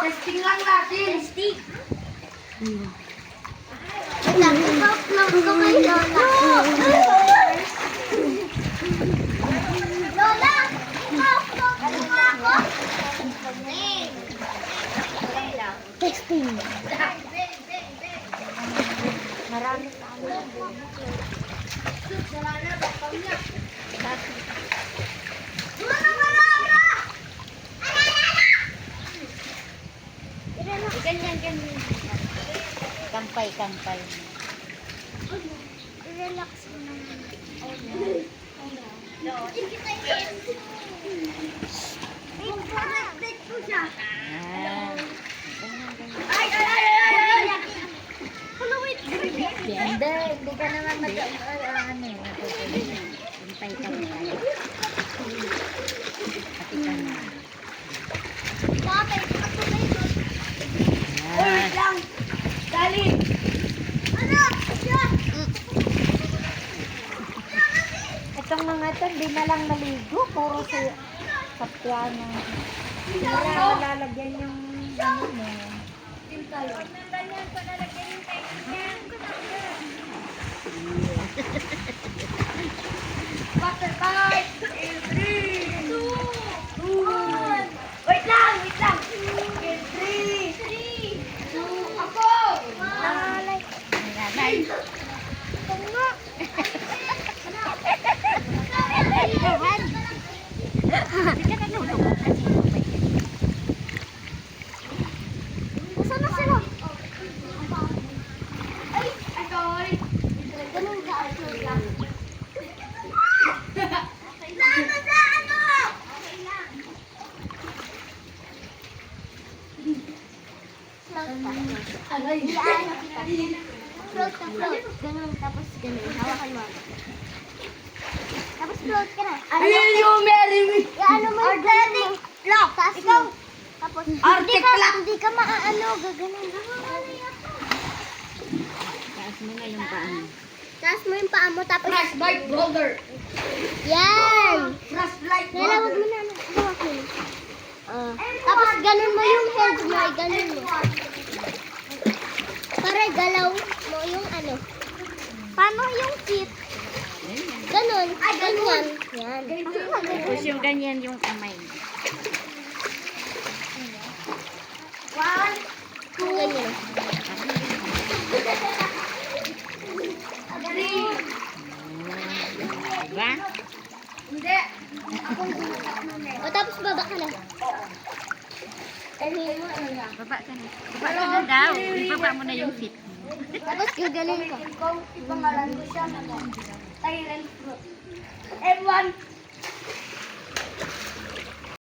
Testing lang natin. Testing. Nag-upload ko kay Lola. Lola, upload ko nga ako. Testing. Marami sa amin. Ganyan. Kampay. Relax mo naman. Wait ko siya. Ay! Ano, wait. Hindi ka naman kampay. Pati ka na. Bakit? Ako na yun. Wait lang. Dali. Ano? Siya. Itong mga ito, hindi na lang naligo. Puro sa piano. Hindi na malalagyan yung ano mo. Water bike. 3, 2, 1. Wait lang. 3, 2, ako. Malay. Nay. Tunga. Nasaan na sila? Ay, sorry. Ganun ka, sorry lang. Sama sa ano? Okay lang. Aray. Float ka, float. Ganun, tapos ganun. Hawakan mo. Tapos float ka na. Will you marry me? Ano mo yung ganun mo? Lock. Taas mo. Tapos, Arctic lock. hindi ka maaano. Gaganon. Taas mo na yung paan. Taas mo yung paa mo. Tapos, Flashlight brother. yan. Flashlight Nalawag mo na. Hawak mo. Tapos, ganun mo yung head mo. Ganun mo. Para galaw mo yung ano. Paano yung feet? Ganun. Ganyan. Yan. Tapos yung ganyan yung kamay. 1, 2, ganyan. 3. Diba? Hindi. O tapos baba ka na. Baba ka na. Baba ka na daw. Ibaba mo na yung feet. Tapos gagaling ka. Ipangalan ko siya. Tyrant fruit. Everyone,